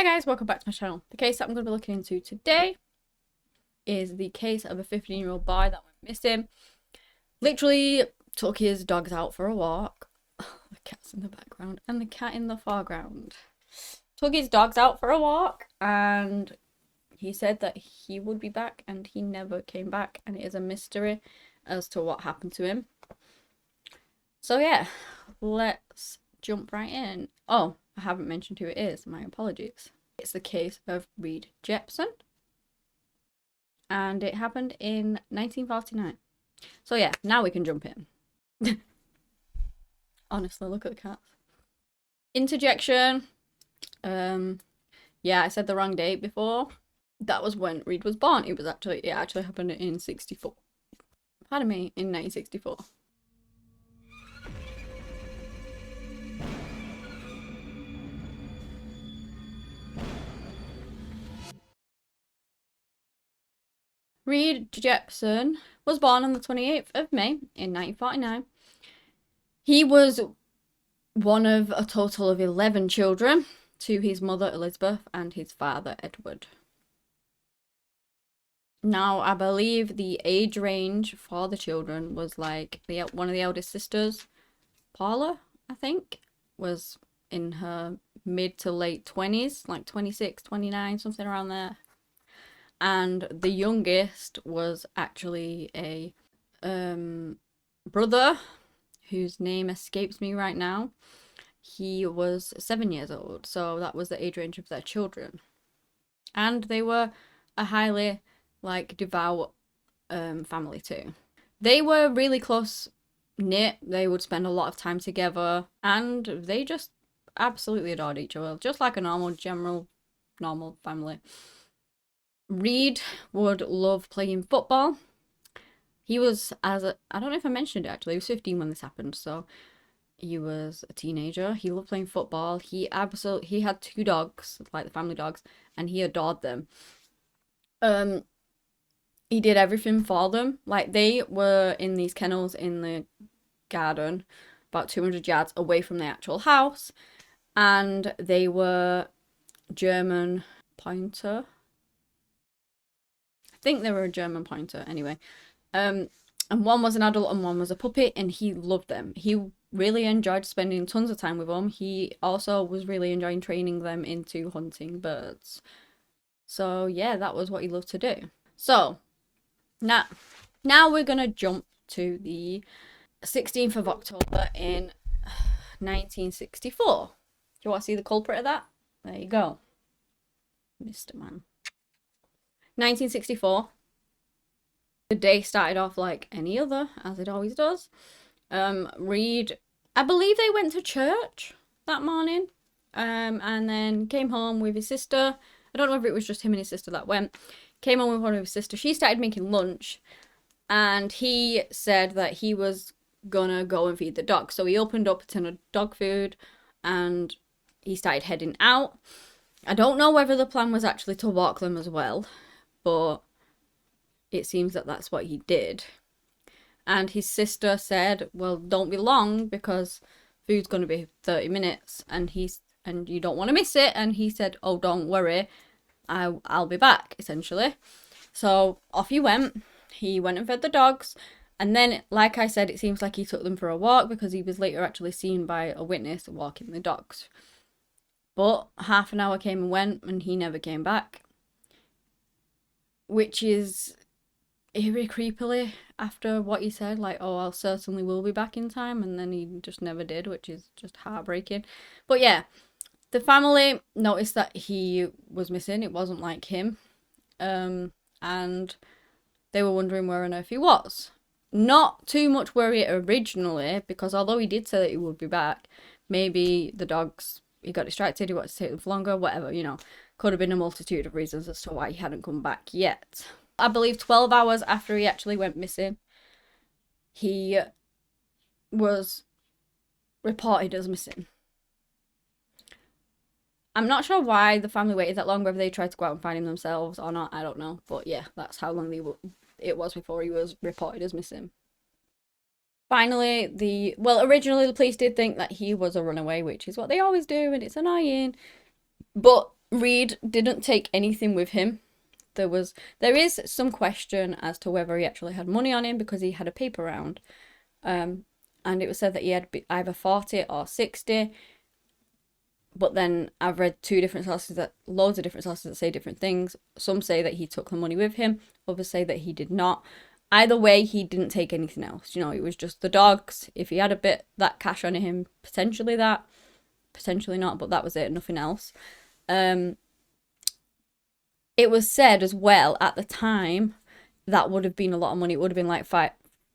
Hi guys, welcome back to my channel. The case that I'm going to be looking into today is the case of a 15-year-old boy that went missing. Literally took his dogs out for a walk. The cat's in the background and the cat in the foreground. Took his dogs out for a walk and he said that he would be back and he never came back, and it is a mystery as to what happened to him. So yeah, let's jump right in. Oh, I haven't mentioned who it is, my apologies. It's the case of Reed Jeppson, and it happened in 1949. So yeah, now we can jump in. Honestly, look at the cats. Interjection. Yeah, I said the wrong date before. That was when Reed was born. It actually happened in 64. Pardon me, in 1964. Reed Jeppson was born on the 28th of May in 1949. He was one of a total of 11 children to his mother Elizabeth and his father Edward. Now, I believe the age range for the children was like one of the eldest sisters, Paula, I think, was in her mid to late 20s, like 26, 29, something around there. And the youngest was actually a brother whose name escapes me right now. He was 7 years old, so that was the age range of their children. And they were a highly, devout family too. They were really close knit. They would spend a lot of time together, and they just absolutely adored each other, just like a normal family. Reed would love playing football. He was, I don't know if I mentioned it actually, he was 15 when this happened, so he was a teenager. He loved playing football. He had 2 dogs, like the family dogs, and he adored them. He did everything for them. Like, they were in these kennels in the garden, about 200 yards away from the actual house, and they were German pointer. I think they were a German pointer anyway. And one was an adult and one was a puppy, and he loved them. He really enjoyed spending tons of time with them. He also was really enjoying training them into hunting birds. So yeah, that was what he loved to do. So now we're gonna jump to the 16th of October in 1964. Do you want to see the culprit of that? There you go, Mr. Man. 1964. The day started off like any other, as it always does. Reed, I believe they went to church that morning, and then came home with his sister. I don't know if it was just him and his sister that went. Came home with one of his sisters. She started making lunch, and he said that he was gonna go and feed the dog. So he opened up a tin of dog food, and he started heading out. I don't know whether the plan was actually to walk them as well, but it seems that that's what he did. And his sister said, well, don't be long because food's going to be 30 minutes and you don't want to miss it. And he said, oh, don't worry, I'll be back, essentially. So off he went. He went and fed the dogs. And then, like I said, it seems like he took them for a walk because he was later actually seen by a witness walking the dogs. But half an hour came and went and he never came back, which is eerie creepily after what he said, like, oh, I'll certainly will be back in time, and then he just never did, which is just heartbreaking. But yeah, the family noticed that he was missing. It wasn't like him, and they were wondering where on earth he was. Not too much worry originally, because although he did say that he would be back, maybe the dogs, he got distracted, he wanted to take them for longer, whatever, could have been a multitude of reasons as to why he hadn't come back yet. I believe 12 hours after he actually went missing, he was reported as missing. I'm not sure why the family waited that long, whether they tried to go out and find him themselves or not, I don't know. But yeah, that's how long it was before he was reported as missing. Finally, originally the police did think that he was a runaway, which is what they always do, and it's annoying. But Reed didn't take anything with him. There is some question as to whether he actually had money on him because he had a paper round. And it was said that he had either 40 or 60. But then I've read loads of different sources that say different things. Some say that he took the money with him. Others say that he did not. Either way, he didn't take anything else. It was just the dogs. If he had that cash on him, potentially not, but that was it, nothing else. It was said as well at the time that would have been a lot of money. It would have been like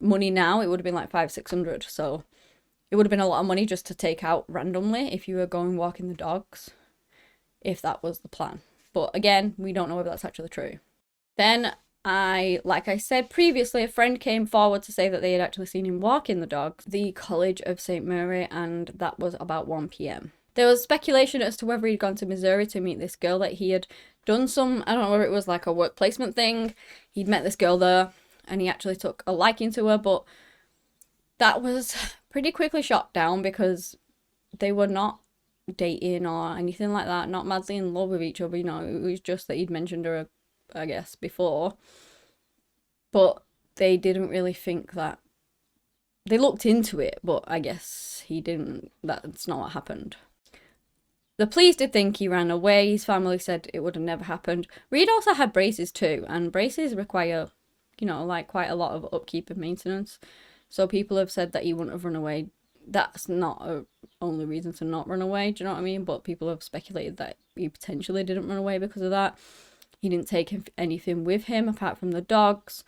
money now. It would have been like 500-600. So it would have been a lot of money just to take out randomly if you were going walking the dogs, if that was the plan. But again, we don't know whether that's actually true. Then like I said previously, a friend came forward to say that they had actually seen him walking the dogs, the College of St. Mary, and that was about 1 p.m. There was speculation as to whether he'd gone to Missouri to meet this girl, that he had done some, I don't know whether it was like a work placement thing. He'd met this girl there and he actually took a liking to her, but that was pretty quickly shot down because they were not dating or anything like that, not madly in love with each other. It was just that he'd mentioned her, I guess, before. But they didn't really think that. They looked into it, but I guess he didn't. That's not what happened. The police did think he ran away. His family said it would have never happened. Reed also had braces too, and braces require, like quite a lot of upkeep and maintenance. So people have said that he wouldn't have run away. That's not a only reason to not run away, do you know what I mean? But people have speculated that he potentially didn't run away because of that. He didn't take anything with him apart from the dogs.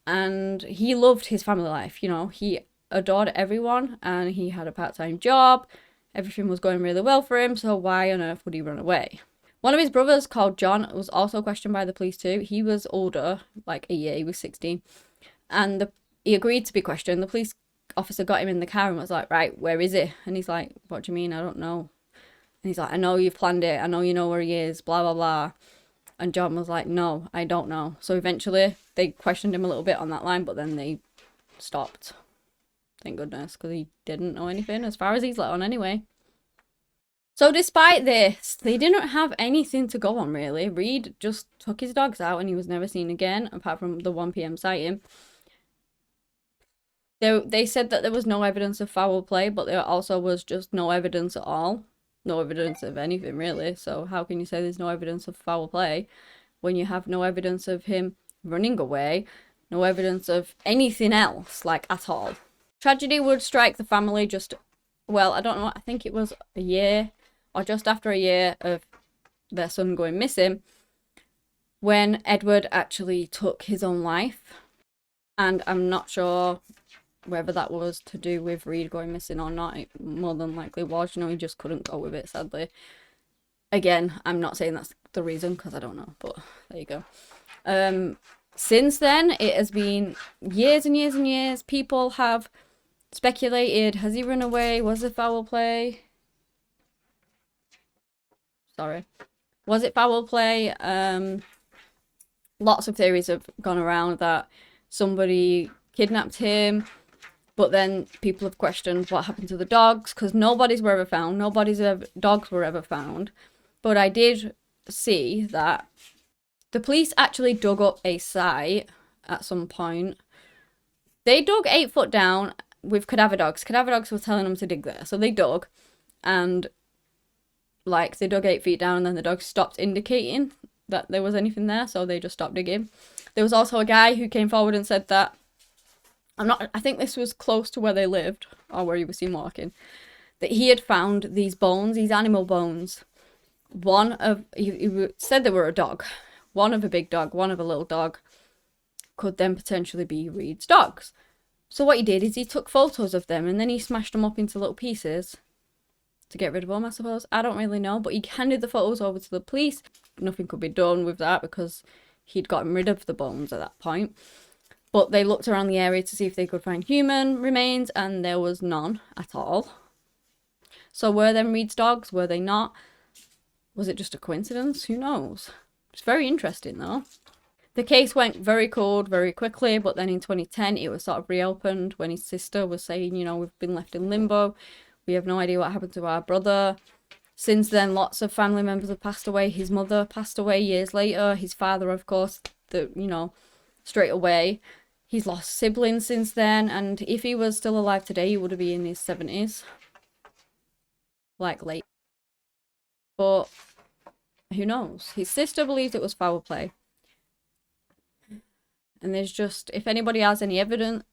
And he loved his family life, He adored everyone and he had a part-time job. Everything was going really well for him, so why on earth would he run away? One of his brothers, called John, was also questioned by the police too. He was older, like a year, he was 16. And he agreed to be questioned. The police officer got him in the car and was like, right, where is he? And he's like, what do you mean? I don't know. And he's like, I know you've planned it. I know you know where he is, blah, blah, blah. And John was like, no, I don't know. So eventually they questioned him a little bit on that line, but then they stopped. Thank goodness, because he didn't know anything, as far as he's let on anyway. So despite this, they didn't have anything to go on, really. Reed just took his dogs out and he was never seen again, apart from the 1 p.m. sighting. They said that there was no evidence of foul play, but there also was just no evidence at all. No evidence of anything, really. So how can you say there's no evidence of foul play when you have no evidence of him running away, no evidence of anything else, like, at all? Tragedy would strike the family I don't know, I think it was a year or just after a year of their son going missing when Edward actually took his own life. And I'm not sure whether that was to do with Reed going missing or not. It more than likely was, he just couldn't go with it, sadly. Again, I'm not saying that's the reason because I don't know, but there you go. Since then, it has been years and years and years. People have speculated, has he run away? Was it foul play? Sorry. Was it foul play? Lots of theories have gone around that somebody kidnapped him, but then people have questioned what happened to the dogs because nobody's were ever found. Dogs were ever found. But I did see that the police actually dug up a site at some point. They dug 8 foot down with cadaver dogs. Cadaver dogs were telling them to dig there. So they dug and they dug 8 feet down and then the dogs stopped indicating that there was anything there. So they just stopped digging. There was also a guy who came forward and said that I think this was close to where they lived or where he was seen walking, that he had found these bones, these animal bones. He said they were a dog. One of a big dog, one of a little dog could then potentially be Reed's dogs. So what he did is he took photos of them and then he smashed them up into little pieces to get rid of them, I suppose. I don't really know, but he handed the photos over to the police. Nothing could be done with that because he'd gotten rid of the bones at that point. But they looked around the area to see if they could find human remains and there was none at all. So were them Reed's dogs? Were they not? Was it just a coincidence? Who knows? It's very interesting though. The case went very cold very quickly, but then in 2010 it was sort of reopened when his sister was saying, we've been left in limbo. We have no idea what happened to our brother. Since then, lots of family members have passed away. His mother passed away years later. His father, of course, straight away. He's lost siblings since then, and if he was still alive today, he would be in his 70s. Like, late. But who knows? His sister believes it was foul play. And there's just, if anybody has any evidence,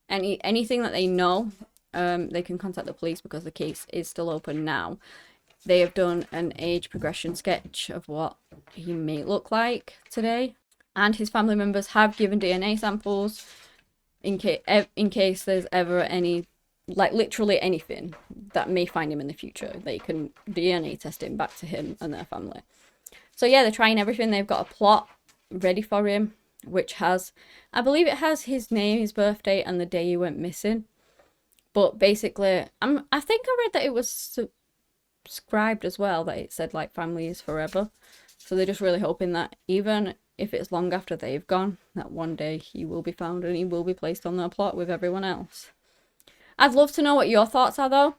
anything that they know, they can contact the police because the case is still open now. They have done an age progression sketch of what he may look like today. And his family members have given DNA samples in case there's ever any, like literally anything that may find him in the future. They can DNA test him back to him and their family. So yeah, they're trying everything. They've got a plot ready for him, which has, I believe it has his name, his birthday, and the day he went missing. But basically, I think I read that it was subscribed as well, that it said like family is forever. So they're just really hoping that even if it's long after they've gone, that one day he will be found and he will be placed on their plot with everyone else. I'd love to know what your thoughts are though.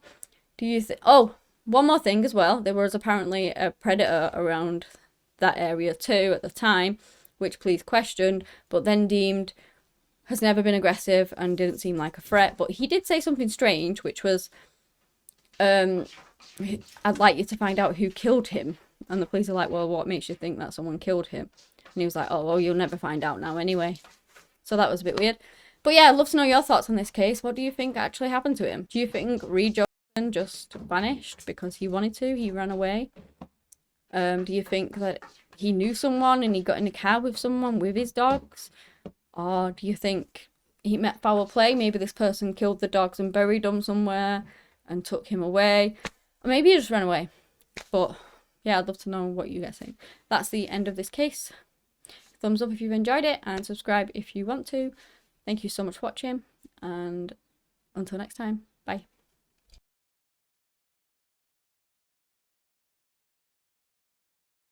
Do you think, oh, one more thing as well. There was apparently a predator around that area too at the time, which police questioned, but then deemed has never been aggressive and didn't seem like a threat. But he did say something strange, which was, I'd like you to find out who killed him. And the police are like, well, what makes you think that someone killed him? And he was like, oh, well, you'll never find out now anyway. So that was a bit weird. But yeah, I'd love to know your thoughts on this case. What do you think actually happened to him? Do you think Reed Taylor just vanished because he wanted to? He ran away? Do you think that he knew someone and he got in a car with someone with his dogs? Or do you think he met foul play? Maybe this person killed the dogs and buried them somewhere and took him away. Or maybe he just ran away. But yeah, I'd love to know what you guys think. That's the end of this case. Thumbs up if you've enjoyed it and subscribe if you want to. Thank you so much for watching, and until next time, bye.